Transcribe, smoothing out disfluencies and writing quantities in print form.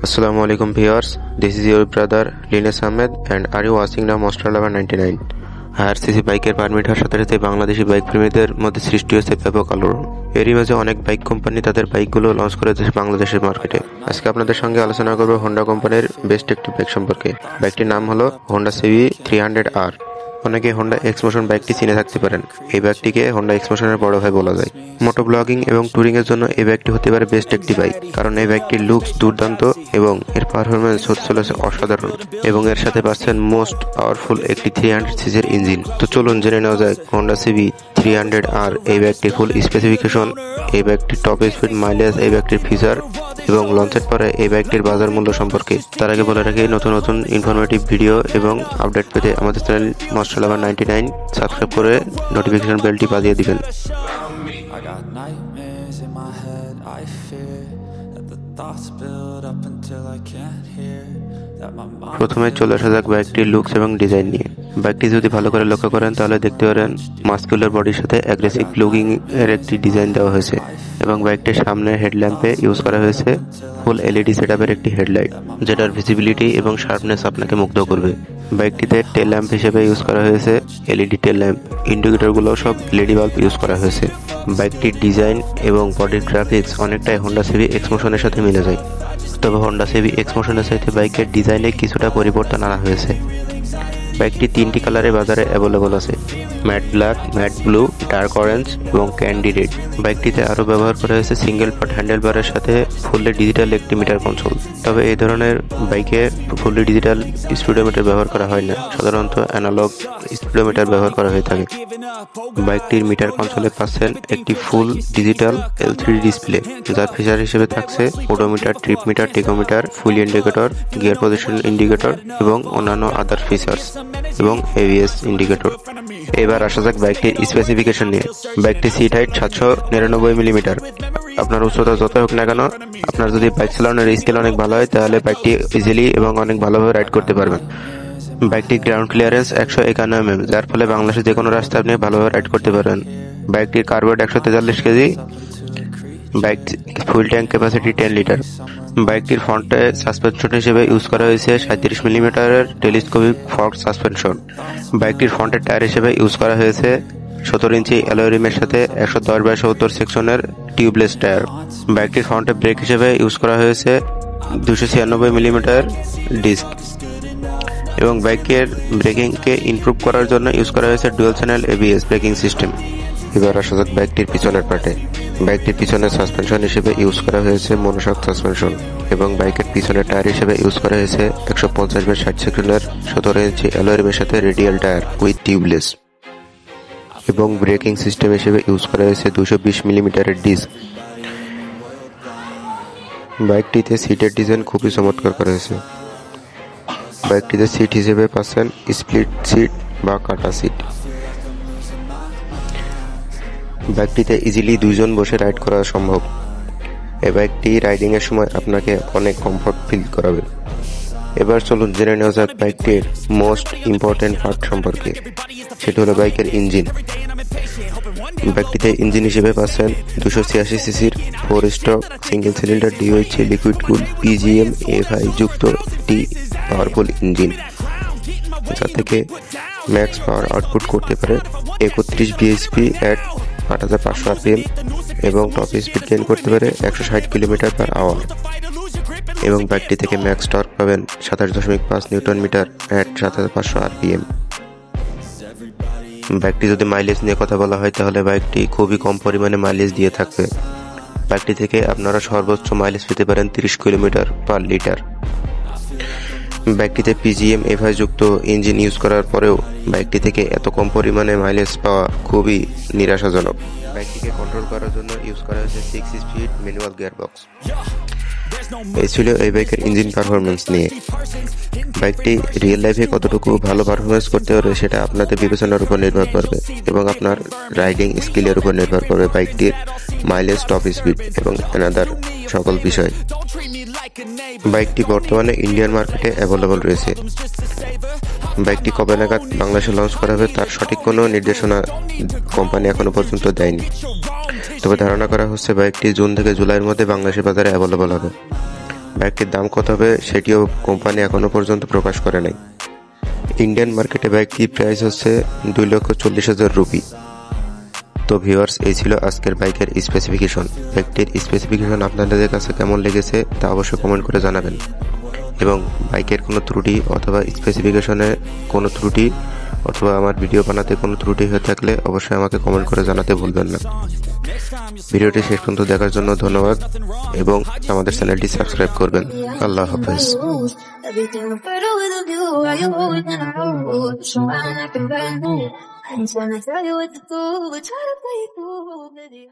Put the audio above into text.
Assalamualaikum viewers, this is your brother Linus Ahmed and are you watching now Monster Lover 99? RCC বাইকের permit হওয়ার সাথে সাথে Bangladeshi bike প্রেমীদের মধ্যে সৃষ্টি হয়েছে ব্যাপক আলোড়ন। এরই মাঝে অনেক বাইক কোম্পানি তাদের বাইকগুলো লঞ্চ করেছে বাংলাদেশের মার্কেটে। আজকে আপনাদের সঙ্গে আলোচনা করব হোন্ডা কোম্পানির বেস্ট একটি বাইক সম্পর্কে। বাইকটির নাম হলো হোন্ডা সিবি 300R। অনেকে হোন্ডা এক্সমোশন বাইকটি চিনে থাকতে পারেন। এই বাইকটিকে হোন্ডা এক্সমোশনের বড় ভাই বলা যায়। মোটো ব্লগিং এবং ট্যুরিং এর জন্য এই বাইকটি হতে পারে বেস্ট একটি বাইক, কারণ এই বাইকটির লুকস দুর্দান্ত এবং এর পারফরমেন্স হতে চলেছে অসাধারণ এবং এর সাথে পাচ্ছেন মোস্ট পাওয়ারফুল একটি 300cc ইঞ্জিন। তো চলুন জেনে নেওয়া যাক হোন্ডা সিবি 300R এই বাইকটির ফুল স্পেসিফিকেশন, এই বাইকটির টপ স্পিড, মাইলেজ, এই বাইকটির ফিচার এবং লঞ্চের পরে এই বাইকটির বাজার মূল্য সম্পর্কে। তার আগে বলে রাখি, নতুন নতুন ইনফরমেটিভ ভিডিও এবং আপডেট পেতে আমাদের চ্যানেল Monster Lover 99 সাবস্ক্রাইব করে নোটিফিকেশন বেলটি বাজিয়ে দিবেন। প্রথমে চলে আসা যাক বাইকটির লুকস এবং ডিজাইন নিয়ে। বাইকটি যদি ভালো করে লক্ষ্য করেন তাহলে দেখতে পারেন মাস্কুলার বডির সাথে অ্যাগ্রেসিভ লুকিং এর একটি ডিজাইন দেওয়া হয়েছে এবং বাইকটির সামনে হেডল্যাম্পে ইউজ করা হয়েছে ফুল এলইডি সেটআপের একটি হেডলাইট, যেটার ভিজিবিলিটি এবং শার্পনেস আপনাকে মুগ্ধ করবে। বাইকটিতে টেল ল্যাম্প হিসেবে ইউজ করা হয়েছে এলইডি টেল ল্যাম্প, ইন্ডিকেটরগুলো সব এলইডি বাল্ব ইউজ করা হয়েছে। বাইকটির ডিজাইন এবং বডির গ্রাফিক্স অনেকটাই হোন্ডা সিবি এক্সমোশনের সাথে মিলে যায়, তবে হোন্ডা সিবি এক্সমোশনের সাথে বাইকের ডিজাইনে কিছুটা পরিবর্তন আনা হয়েছে। বাইকটি 3টি কালারে বাজারে অ্যাভেলেবল আছে: matte black, matte blue, dark orange এবং ক্যান্ডি রেড। বাইকটিতে আরও ব্যবহার করা হয়েছে সিঙ্গেল পার্ট হ্যান্ডেলবারের সাথে ফুললি ডিজিটাল একটি মিটার কনসোল। তবে এই ধরনের বাইকে ফুললি ডিজিটাল স্পিডোমিটার ব্যবহার করা হয় না, সাধারণত অ্যানালগ স্পিডোমিটার ব্যবহার করা হয়ে থাকে। বাইকটির মিটার কনসোলে পাচ্ছেন একটি ফুল ডিজিটাল L3D ডিসপ্লে, যার ফিচার হিসেবে থাকছে ওডোমিটার, ট্রিপ মিটার, টেকোমিটার, ফুল ইন্ডিকেটর, গিয়ার পজিশন ইন্ডিকেটর এবং অন্যান্য আদার ফিচার্স এবং ABS ইন্ডিকেটর। এবার আসা যাক বাইকটির স্পেসিফিকেশন নিয়ে। বাইকটির সিট হাইট 799 মিলিমিটার। আপনার উচ্চতা যত হোক না কেন, আপনার যদি বাইক চালানোর স্কিল অনেক ভালো হয় তাহলে বাইকটি ইজিলি এবং অনেক ভালোভাবে রাইড করতে পারবেন। বাইকটির গ্রাউন্ড ক্লিয়ারেন্স 151 mm, যার ফলে বাংলাদেশের যে কোনো রাস্তা আপনি ভালোভাবে রাইড করতে পারবেন। বাইকটির কার্বোয়েট 143 KG. Bike full tank capacity 10 litre. বাইকটির ফ্রন্টে সাসপেনশন হিসেবে ইউজ করা হয়েছে 37 মিলিমিটারের টেলিস্কোপিক ফর্ক সাসপেনশন। বাইকটির ফ্রন্টের টায়ার হিসেবে ইউজ করা হয়েছে 17 ইঞ্চি অ্যালয় রিমের সাথে 110/70 সেকশনের টিউবলেস টায়ার। বাইকটির ফ্রন্টে ব্রেক হিসেবে ইউজ করা হয়েছে 296 মিলিমিটার ডিস্ক এবং বাইকের ব্রেকিংকে ইমপ্রুভ করার জন্য ইউজ করা হয়েছে dual channel ABS braking system. এবার আসা যাক বাইকটির পিছনের পার্টে। বাইকটির পিছনের সাসপেনশন হিসেবে ইউজ করা হয়েছে মনোশক সাসপেনশন এবং বাইকের পিছনের টায়ার হিসেবে ইউজ করা হয়েছে 150/60 সেকশনের 17 ইঞ্চি অ্যালয় রিমের সাথে রেডিয়াল টায়ার উইথ টিউবলেস এবং ব্রেকিং সিস্টেম হিসেবে ইউজ করা হয়েছে 220 মিলিমিটারের ডিস্ক। বাইকটিতে সিটের ডিজাইন খুবই চমৎকার করা হয়েছে। বাইকটিতে সিট হিসেবে পাচ্ছেন স্প্লিট সিট বা কাটা সিট। বাইকটিতে ইজিলি 2 জন বসে রাইড করা সম্ভব। এই বাইকটি রাইডিং এর সময় আপনাকে অনেক কমফোর্ট ফিল করাবে। এবার চলুন জেনে নেওয়া যাক বাইকটির মোস্ট ইম্পর্টেন্ট পার্ট সম্পর্কে, সেটি হলো বাইকের ইঞ্জিন। বাইকটিতে ইঞ্জিন হিসেবে পাচ্ছেন 286cc 4 stroke single cylinder DOHC liquid কুল PGM FI যুক্ত একটি পাওয়ারফুল ইঞ্জিন, যা থেকে ম্যাক্স পাওয়ার আউটপুট করতে পারে 31 bhp at 8500 RPM এবং টপ স্পিড গেইন করতে পারে 160 km/h এবং বাইকটি থেকে ম্যাক্স টর্ক পাবেন 27.5 নিউটন মিটার at 7500 RPM। বাইকটি যদি মাইলেজ নিয়ে কথা বলা হয় তাহলে বাইকটি খুবই কম পরিমাণে মাইলেজ দিয়ে থাকবে। বাইকটি থেকে আপনারা সর্বোচ্চ মাইলেজ পেতে পারেন 30 km/লিটার। বাইকটিতে PGM FI যুক্ত ইঞ্জিন ইউজ করার পরেও বাইকটি থেকে এত কম পরিমাণে মাইলেজ পাওয়া খুবই নিরাশাজনক। বাইকটিকে কন্ট্রোল করার জন্য ইউজ করা হয়েছে 6 স্পিড ম্যানুয়াল গিয়ারবক্স। এই ছিল এই বাইকের ইঞ্জিন পারফরমেন্স নিয়ে। বাইকটি রিয়েল লাইফে কতটুকু ভালো পারফরমেন্স করতে পারবে সেটা আপনাদের বিবেচনার উপর নির্ভর করবে এবং আপনার রাইডিং স্কিলের উপর নির্ভর করবে বাইকটির মাইলেজ, টপ স্পিড এবং অ্যানাদার সকল বিষয়। বাইকটি বর্তমানে ইন্ডিয়ান মার্কেটে অ্যাভেলেবল রয়েছে। বাইকটি কবে নাগাদ বাংলাদেশে লঞ্চ করা হবে তার সঠিক কোনো নির্দেশনা কোম্পানি এখনো পর্যন্ত দেয়নি, তবে ধারণা করা হচ্ছে বাইকটি জুন থেকে জুলাইয়ের মধ্যে বাংলাদেশের বাজারে অ্যাভেলেবল হবে। বাইকটির দাম কত হবে সেটিও কোম্পানি এখনো পর্যন্ত প্রকাশ করে নাই। ইন্ডিয়ান মার্কেটে বাইকটির প্রাইস হচ্ছে 2,40,000 রুপি। তো ভিউয়ার্স, এই ছিল আজকের বাইকের স্পেসিফিকেশন। বাইকটির স্পেসিফিকেশন আপনাদের কাছে কেমন লেগেছে তা অবশ্যই কমেন্ট করে জানাবেন, এবং বাইকের কোনো ত্রুটি অথবা স্পেসিফিকেশনে কোনো ত্রুটি অথবা আমার ভিডিও বানাতে কোনো ত্রুটি হয়ে থাকলে অবশ্যই আমাকে কমেন্ট করে জানাতে ভুলবেন না। ভিডিওটি শেষ পর্যন্ত দেখার জন্য ধন্যবাদ এবং আমাদের চ্যানেলটি সাবস্ক্রাইব করবেন। আল্লাহ হাফেজ। Everything I'm better with a view. Why you always in a road? So I'm like a brand new. I ain't tryna tell you what to do, but try to play it cool, baby.